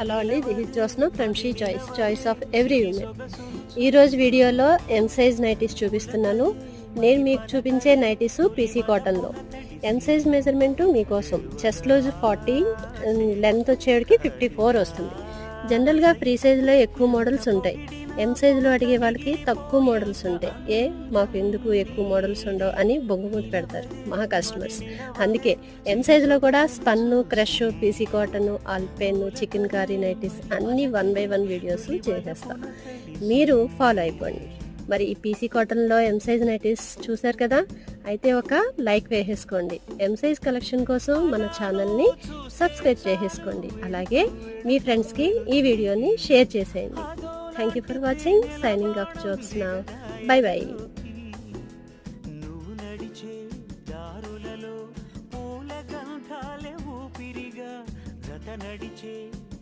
Hello అండి, this is Josna from she choice of every women. ఈరోజు వీడియోలో ఎం సైజ్ నైటీస్ చూపిస్తున్నాను. నేను మీకు చూపించే నైటీస్ పీసీ కాటన్లో. ఎం సైజ్ మెజర్మెంటు మీకోసం. చెస్ట్ లూజ్ 40, లెంత్ వచ్చేటికి 54 వస్తుంది. జనరల్గా ఫ్రీ సైజులో ఎక్కువ మోడల్స్ ఉంటాయి. ఎం సైజులో అడిగే వాళ్ళకి తక్కువ మోడల్స్ ఉంటాయి. మాకు ఎందుకు ఎక్కువ మోడల్స్ ఉండవు అని బొంగుమూతి పెడతారు మా కస్టమర్స్. అందుకే ఎం సైజులో కూడా స్పన్ను, క్రష్, పీసీ కాటన్, ఆల్పెన్, చికెన్ కర్రీ నైటీస్ అన్నీ 1 by 1 వీడియోస్ చేసేస్తాం. మీరు ఫాలో అయిపోండి. మరి ఈ పీసీ కాటన్లో ఎం సైజ్ నైటీస్ చూసారు కదా, అయితే ఒక లైక్ వేసేసుకోండి. ఎం సైజ్ కలెక్షన్ కోసం మన ఛానల్ని సబ్స్క్రైబ్ చేసేసుకోండి. అలాగే మీ ఫ్రెండ్స్కి ఈ వీడియోని షేర్ చేసేయండి. Thank you for watching. Signing off, Jyotsna. Bye bye.